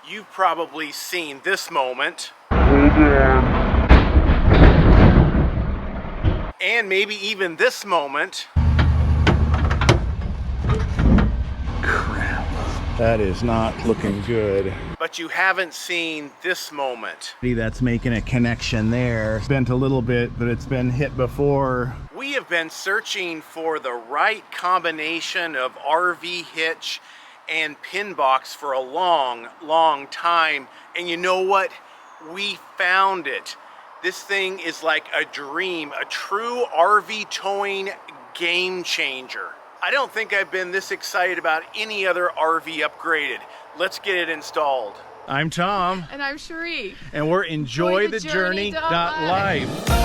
You've probably seen this moment. And maybe even this moment. Crap. That is not looking good. But you haven't seen this moment. That's making a connection there. Bent a little bit, but it's been hit before. We have been searching for the right combination of RV hitch and pin box for a long time. And you know what? We found it. This thing is like a dream, a true RV towing game changer. I don't think I've been this excited about any other RV upgraded. Let's get it installed. I'm Tom. And I'm Cheri. And we're EnjoyTheJourney.Life.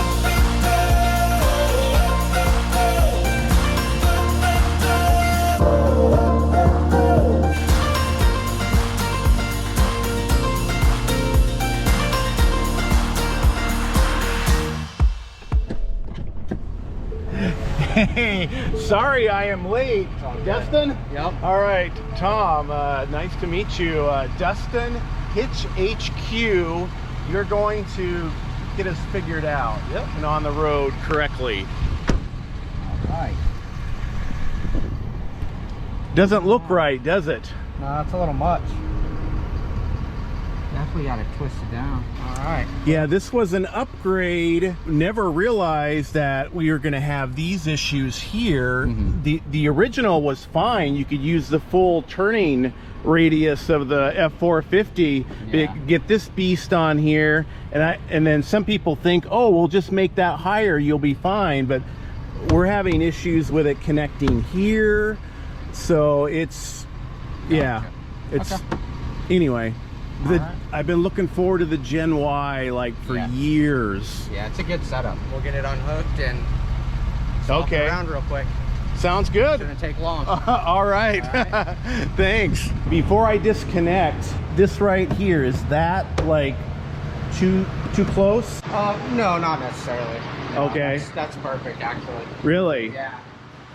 Hey, sorry I am late. Dustin? Yep. All right, Tom, nice to meet you. Dustin, Hitch HQ, you're going to get us figured out. Yep. And on the road correctly. All right. Doesn't look right, does it? No, that's a little much. Definitely got to twist it down. All right. Yeah, this was an upgrade. Never realized that we were going to have these issues here. The original was fine. You could use the full turning radius of the F450 to get this beast on here. And then some people think, oh, we'll just make that higher, you'll be fine. But we're having issues with it connecting here. So it's, yeah, it's, anyway. I've been looking forward to the Gen Y like for years. Yeah, it's a good setup. We'll get it unhooked and swap it around real quick. Sounds good. Shouldn't take long. All right. Thanks. Before I disconnect, this right here, is that like too close? No, not necessarily. No, Okay. That's perfect, actually. Really? Yeah.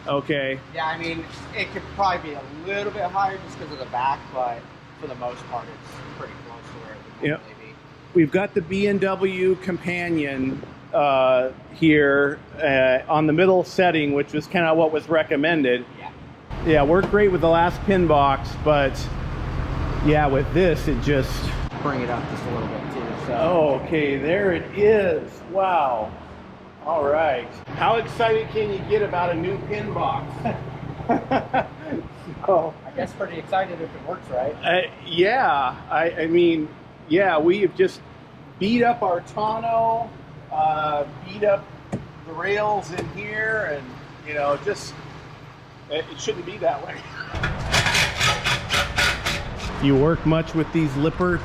Okay. Yeah, I mean, it could probably be a little bit higher just because of the back, but for the most part, it's pretty close to where it would normally be. We've got the B&W Companion here on the middle setting, which was kind of what was recommended. Yeah, worked great with the last pin box, but yeah, with this, it just... Bring it up just a little bit too. So. Oh, okay, there it is. Wow. All right. How excited can you get about a new pin box? I guess pretty excited if it works right. Yeah, I mean, yeah, we have just beat up our tonneau, beat up the rails in here, and you know, just it shouldn't be that way. You work much with these Lippert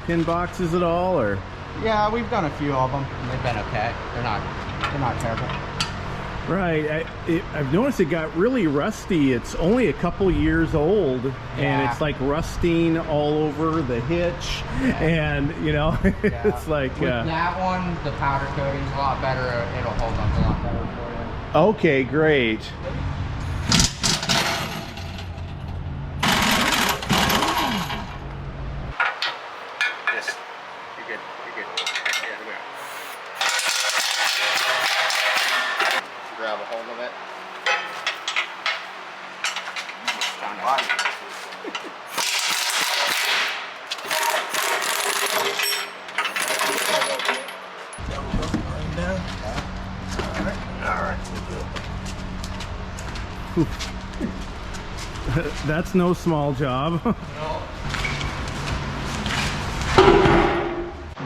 pin boxes at all, or? Yeah, we've done a few of them. And they've been okay. They're not terrible. Right, I've noticed it got really rusty. It's only a couple years old, and it's like rusting all over the hitch, and you know, it's like... With that one, the powder coating's a lot better. It'll hold up a lot better for you. Okay, great. Yes, you're good, you're good. Yeah, here we go. Grab a hold of it. Down body. That's no small job. No.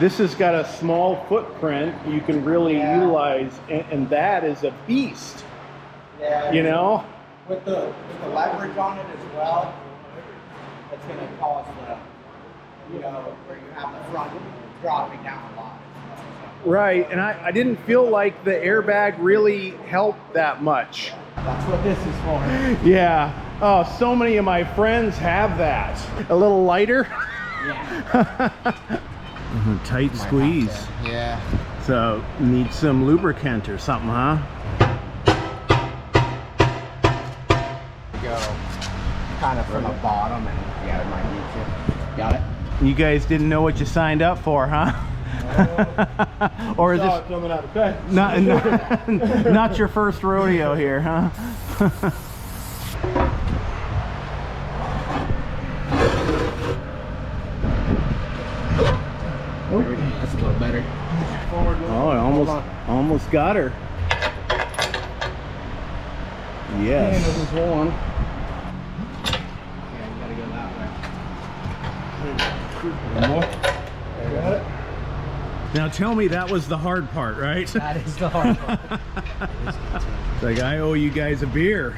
This has got a small footprint you can really utilize, and that is a beast. Yeah. You know? With the leverage on it as well, it's going to cause the, you know, where you have the front dropping down a lot. Right, and I didn't feel like the airbag really helped that much. That's what this is for. Yeah. Oh, so many of my friends have that. A little lighter? Yeah. Tight squeeze. Yeah. So, need some lubricant or something, huh? Go kind of from the bottom, and yeah, it might need to. Got it? You guys didn't know what you signed up for, huh? Or is this coming out of bed? not your first rodeo here, huh? That's a little better. Oh, I almost got her. Yes. One. Yeah, you gotta go that way. One more. Got it. Now tell me that was the hard part, right? That is the hard part. It's like, I owe you guys a beer.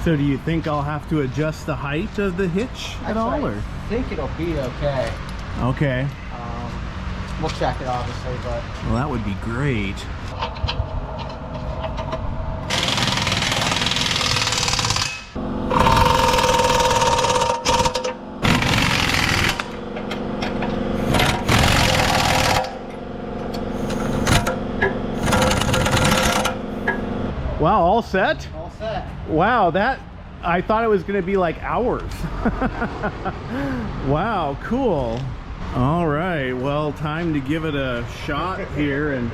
So do you think I'll have to adjust the height of the hitch at all? Or? I think it'll be okay. Okay. We'll check it obviously, but Well, that would be great. Wow, all set? all set. Wow, that, I thought it was gonna be like hours. Wow, cool. All right, well, time to give it a shot here. And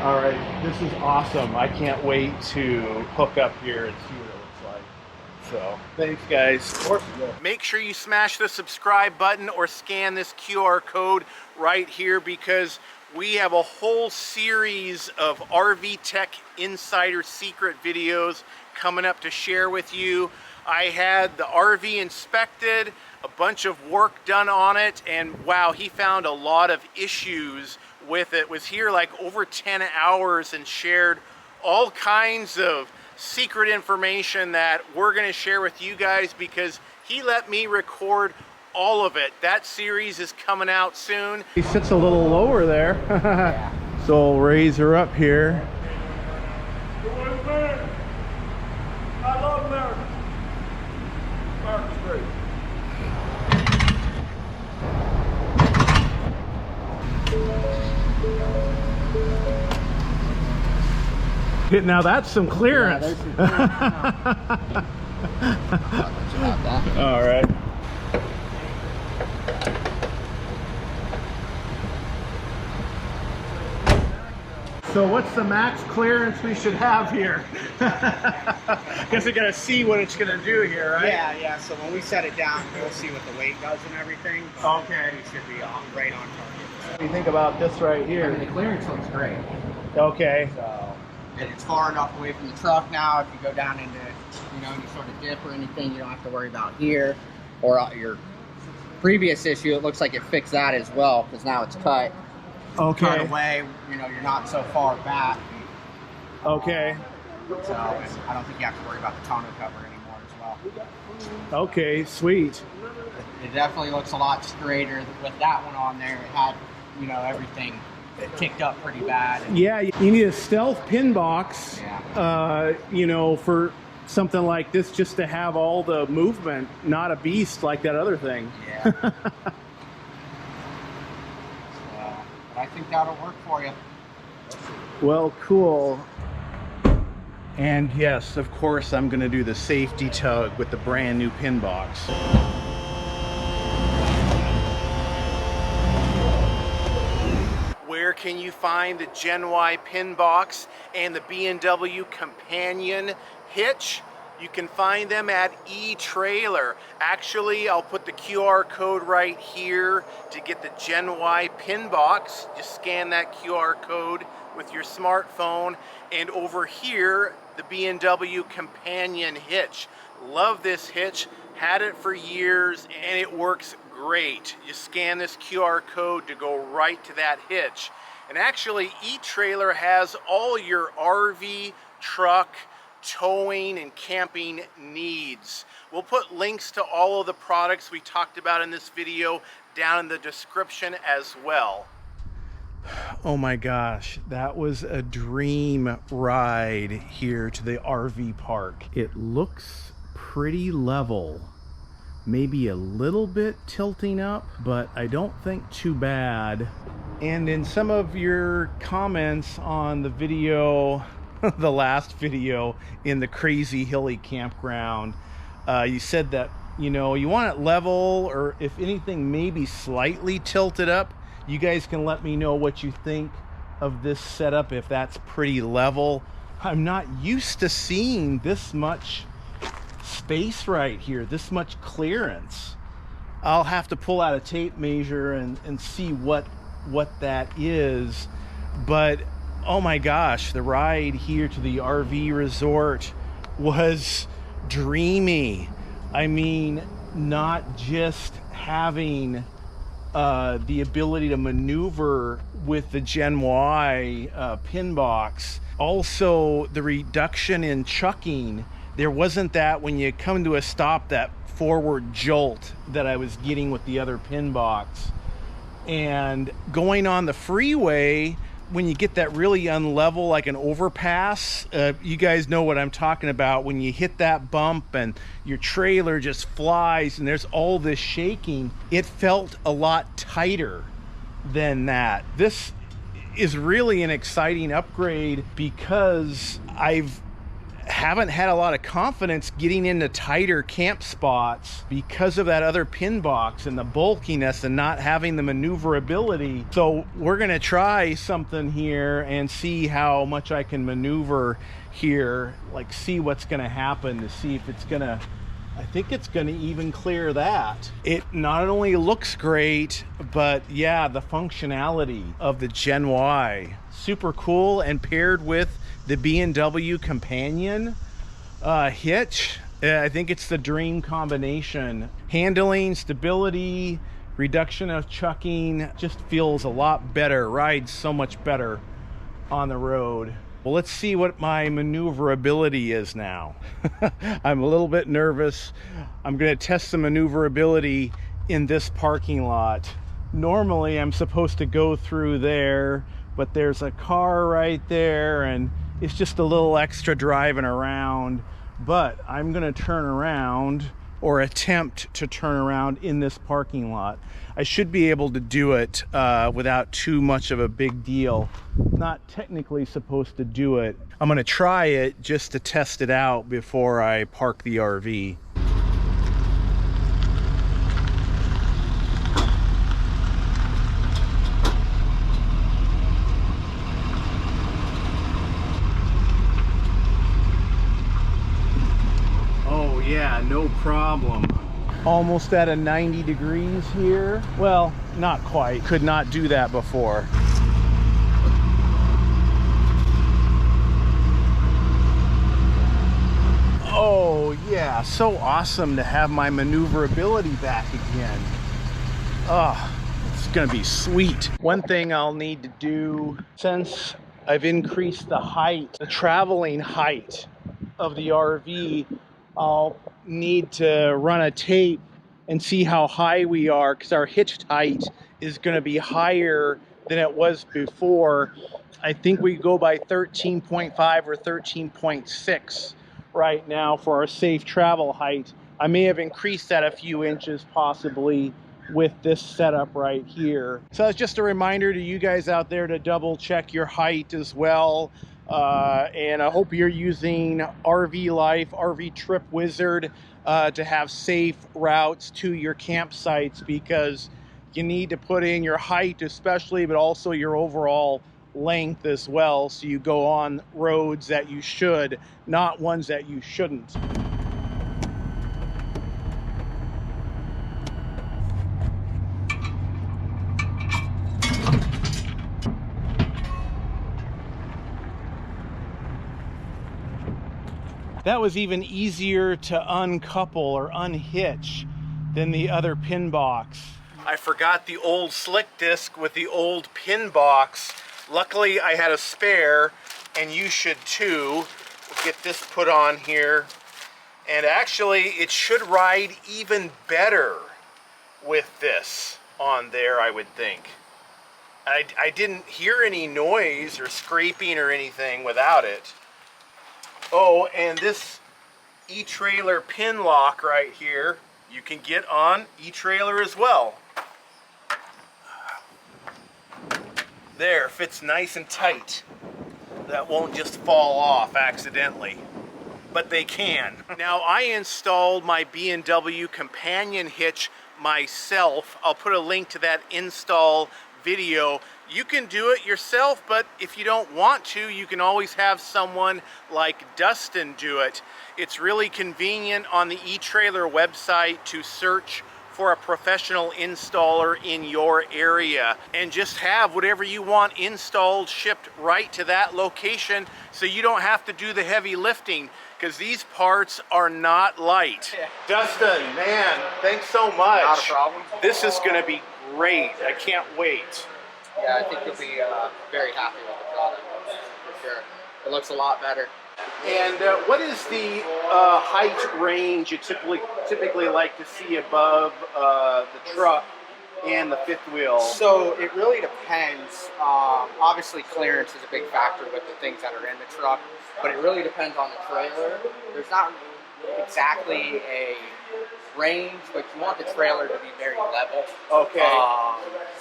all right, this is awesome. I can't wait to hook up here and see what it looks like. So thanks, guys. Of course you will. Make sure you smash the subscribe button or scan this QR code right here, because we have a whole series of RV Tech Insider secret videos coming up to share with you. I had the RV inspected, a bunch of work done on it, and wow, he found a lot of issues with it. Was here like over 10 hours and shared all kinds of secret information that we're going to share with you guys, because he let me record all of it. That series is coming out soon. He sits a little lower there. So we'll raise her up here. I love America. America's great. Now that's some clearance. Yeah, there's some about that. All right. So what's the max clearance we should have here? Guess we gotta see what it's gonna do here, right? Yeah. So when we set it down, we'll see what the weight does and everything. But Okay. it should be right on target. What do you think about this right I here? mean, the clearance looks great. Okay. So, and it's far enough away from the truck now. If you go down into, any sort of dip or anything, you don't have to worry about here. Or your previous issue, it looks like it fixed that as well, because now it's cut Okay. away. You're not so far back. Okay. So I don't think you have to worry about the tonneau cover anymore as well. Okay, sweet. It definitely looks a lot straighter with that one on there. It had, everything kicked up pretty bad. Yeah, you need a stealth pin box, for something like this, just to have all the movement, not a beast like that other thing. Yeah. I think that'll work for you. Well, cool. And yes, of course, I'm going to do the safety tug with the brand new pin box. Where can you find the Gen Y pin box and the B&W companion hitch? You can find them at eTrailer. Actually, I'll put the QR code right here to get the Gen Y pin box. Just scan that QR code with your smartphone. And over here, the B&W companion hitch. Love this hitch, had it for years, and it works great. You scan this QR code to go right to that hitch. And actually, eTrailer has all your RV, truck, towing and camping needs. We'll put links to all of the products we talked about in this video down in the description as well. Oh my gosh, that was a dream ride here to the RV park. It looks pretty level, maybe a little bit tilting up, but I don't think too bad. And in some of your comments on the video, the last video in the crazy hilly campground, you said that You know, you want it level, or if anything, maybe slightly tilted up. You guys can let me know what you think of this setup, if that's pretty level. I'm not used to seeing this much space right here, this much clearance. I'll have to pull out a tape measure and see what that is. But oh my gosh, the ride here to the RV resort was dreamy. I mean, not just having the ability to maneuver with the Gen Y pin box, also the reduction in chucking. There wasn't that when you come to a stop, that forward jolt that I was getting with the other pin box. And going on the freeway, when you get that really unlevel, like an overpass, you guys know what I'm talking about. When you hit that bump and your trailer just flies and there's all this shaking, it felt a lot tighter than that. This is really an exciting upgrade because haven't had a lot of confidence getting into tighter camp spots because of that other pin box and the bulkiness and not having the maneuverability. So we're gonna try something here and see how much I can maneuver here, like see what's gonna happen, to see if it's gonna, I think it's gonna even clear that. It not only looks great, but yeah, the functionality of the Gen Y, super cool, and paired with the B&W companion Hitch, I think it's the dream combination. Handling, stability, reduction of chucking, just feels a lot better, rides so much better on the road. Well, let's see what my maneuverability is now. I'm a little bit nervous. I'm gonna test the maneuverability in this parking lot. Normally I'm supposed to go through there, but there's a car right there and it's just a little extra driving around. But I'm gonna turn around, or attempt to turn around in this parking lot. I should be able to do it without too much of a big deal. Not technically supposed to do it. I'm gonna try it just to test it out before I park the RV. Yeah, no problem. Almost at a 90 degrees here. Well, not quite. Could not do that before. Oh yeah, so awesome to have my maneuverability back again. Oh, it's gonna be sweet. One thing I'll need to do, since I've increased the height, the traveling height of the RV, I'll need to run a tape and see how high we are, because our hitched height is going to be higher than it was before. I think we go by 13.5 or 13.6 right now for our safe travel height. I may have increased that a few inches possibly with this setup right here. So it's just a reminder to you guys out there to double check your height as well. And I hope you're using RV Life, RV Trip Wizard to have safe routes to your campsites, because you need to put in your height especially, but also your overall length as well, so you go on roads that you should, not ones that you shouldn't. That was even easier to uncouple or unhitch than the other pin box. I forgot the old slick disc with the old pin box. Luckily I had a spare, and you should too. We'll get this put on here. And actually it should ride even better with this on there, I would think. I didn't hear any noise or scraping or anything without it. Oh, and this e-trailer pin lock right here, you can get on e-trailer as well. There, fits nice and tight. That won't just fall off accidentally. but they can. Now, I installed my B&W companion hitch myself. I'll put a link to that install video. You can do it yourself, but if you don't want to, you can always have someone like Dustin do it. It's really convenient on the eTrailer website to search for a professional installer in your area and just have whatever you want installed, shipped right to that location, so you don't have to do the heavy lifting, because these parts are not light. Yeah. Dustin, man, thanks so much. Not a problem. This is going to be great. I can't wait. Yeah, I think you'll be very happy with the product, for sure. It looks a lot better. And what is the height range you typically like to see above the truck and the fifth wheel? So it really depends. Obviously, clearance is a big factor with the things that are in the truck, but it really depends on the trailer. There's not exactly a range, but you want the trailer to be very level. Okay.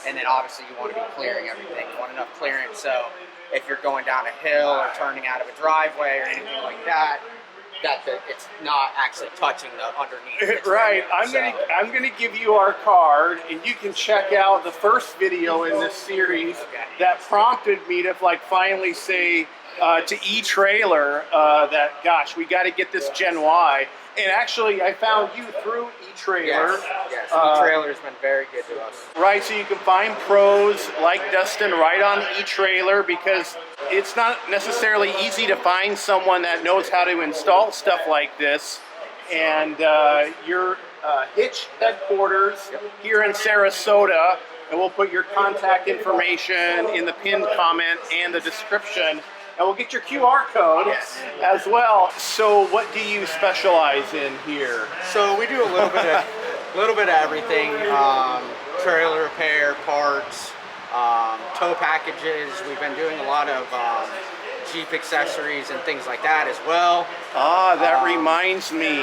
And then obviously you want to be clearing everything. You want enough clearance so if you're going down a hill or turning out of a driveway or anything like that, it's not actually touching the underneath. The Right. trailer. I'm gonna give you our card, and you can check out the first video in this series that prompted me to finally say to eTrailer that, gosh, we got to get this Gen Y. And actually, I found you through eTrailer. Yes. eTrailer's been very good to us. Right, so you can find pros like Dustin right on eTrailer, because it's not necessarily easy to find someone that knows how to install stuff like this. And your Hitch headquarters here in Sarasota, and we'll put your contact information in the pinned comment and the description. And we'll get your QR code as well. So what do you specialize in here? So we do a little bit of everything. Trailer repair, parts, tow packages. We've been doing a lot of Jeep accessories and things like that as well. That reminds me,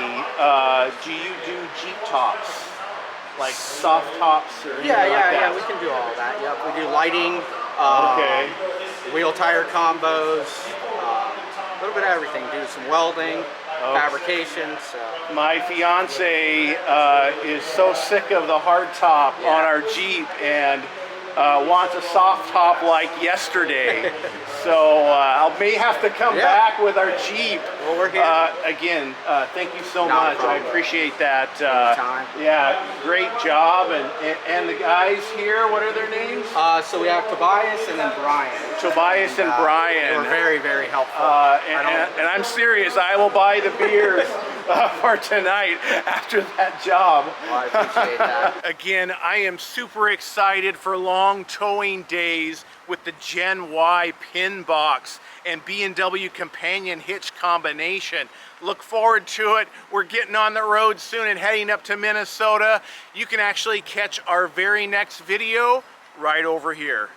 do you do Jeep tops? Like soft tops or anything like that? Yeah, we can do all of that. Yep, we do lighting, Okay. wheel tire combos, a little bit of everything. Do some welding, fabrication. So. My fiance is so sick of the hard top on our Jeep and wants a soft top like yesterday. So I may have to come back with our Jeep. Well, we're here. Again, thank you so Not a much. I problem. appreciate that. Anytime. Yeah, great job. And the guys here, what are their names? So we have Tobias and then Brian. Tobias and Brian. They were very, very helpful. And I'm serious. I will buy the beers for tonight after that job. Well, I appreciate that. Again, I am super excited for long towing days with the Gen Y pin box and B&W companion hitch combination. Look forward to it. We're getting on the road soon and heading up to Minnesota. You can actually catch our very next video right over here.